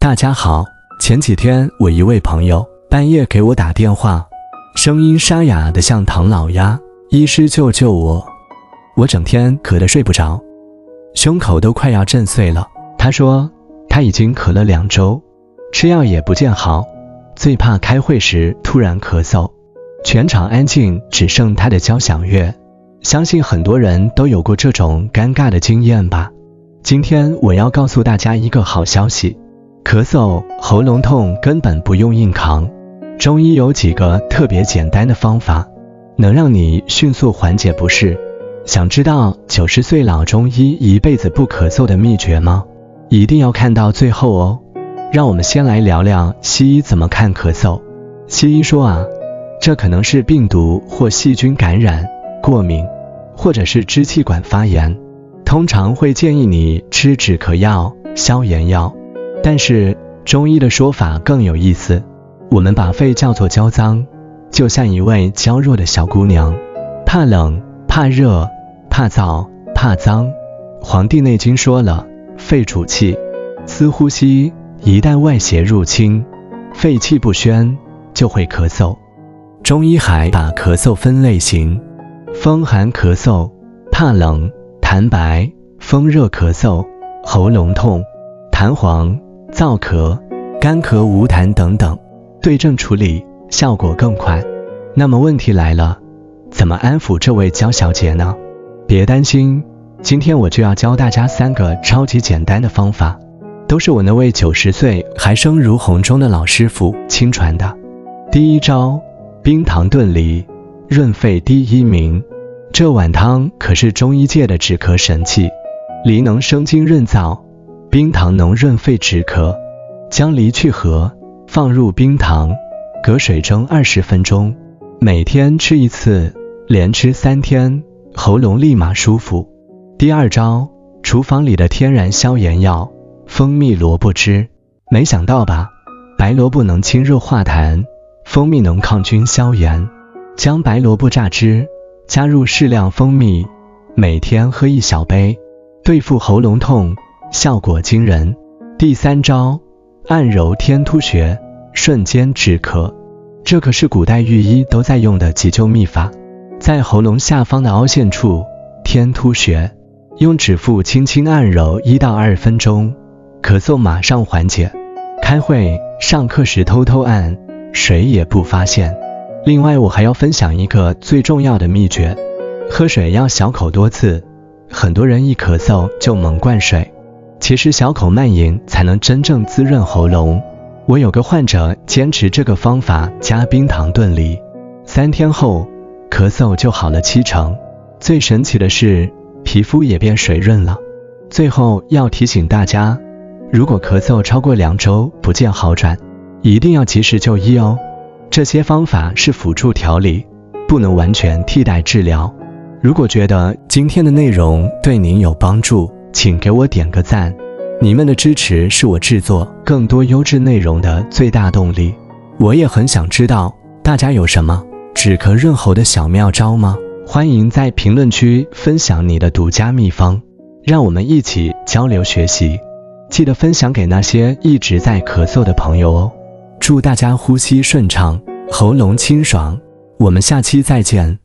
大家好，前几天我一位朋友半夜给我打电话，声音沙哑的像唐老鸭，医师救救我！我整天咳得睡不着，胸口都快要震碎了。他说他已经咳了2周，吃药也不见好，最怕开会时突然咳嗽，全场安静，只剩他的交响乐。相信很多人都有过这种尴尬的经验吧。今天我要告诉大家一个好消息，咳嗽、喉咙痛根本不用硬扛，中医有几个特别简单的方法，能让你迅速缓解不适。想知道90岁老中医一辈子不咳嗽的秘诀吗？一定要看到最后哦。让我们先来聊聊西医怎么看咳嗽。西医说这可能是病毒或细菌感染、过敏，或者是支气管发炎，通常会建议你吃止咳药、消炎药。但是中医的说法更有意思，我们把肺叫做焦脏，就像一位娇弱的小姑娘，怕冷、怕热、怕燥、怕脏。《黄帝内经》说了，肺主气，司呼吸，一旦外邪入侵，肺气不宣，就会咳嗽。中医还把咳嗽分类型，风寒咳嗽、怕冷、痰白、风热咳嗽、喉咙痛、痰黄、燥咳、干咳无痰等等，对症处理，效果更快。那么问题来了，怎么安抚这位焦小姐呢？别担心，今天我就要教大家3个超级简单的方法，都是我那位90岁还生如洪钟的老师傅亲传的。第一招，冰糖炖梨，润肺第一名。这碗汤可是中医界的止咳神器，梨能生津润燥，冰糖能润肺止咳。将梨去核，放入冰糖，隔水蒸20分钟，每天吃1次，连吃3天，喉咙立马舒服。第二招，厨房里的天然消炎药，蜂蜜萝卜汁。没想到吧？白萝卜能清热化痰，蜂蜜能抗菌消炎。将白萝卜榨汁，加入适量蜂蜜，每天喝1小杯，对付喉咙痛，效果惊人。第三招，按揉天突穴，瞬间止咳。这可是古代御医都在用的急救秘法，在喉咙下方的凹陷处，天突穴，用指腹轻轻按揉1到2分钟，咳嗽马上缓解。开会、上课时偷偷按，谁也不发现。另外我还要分享一个最重要的秘诀，喝水要小口多次。很多人一咳嗽就猛灌水，其实小口慢饮才能真正滋润喉咙。我有个患者坚持这个方法加冰糖炖梨，3天后咳嗽就好了70%。最神奇的是，皮肤也变水润了。最后要提醒大家，如果咳嗽超过2周不见好转，一定要及时就医哦。这些方法是辅助调理，不能完全替代治疗。如果觉得今天的内容对您有帮助，请给我点个赞，你们的支持是我制作更多优质内容的最大动力。我也很想知道大家有什么止咳润喉的小妙招吗？欢迎在评论区分享你的独家秘方，让我们一起交流学习。记得分享给那些一直在咳嗽的朋友哦。祝大家呼吸顺畅，喉咙清爽，我们下期再见。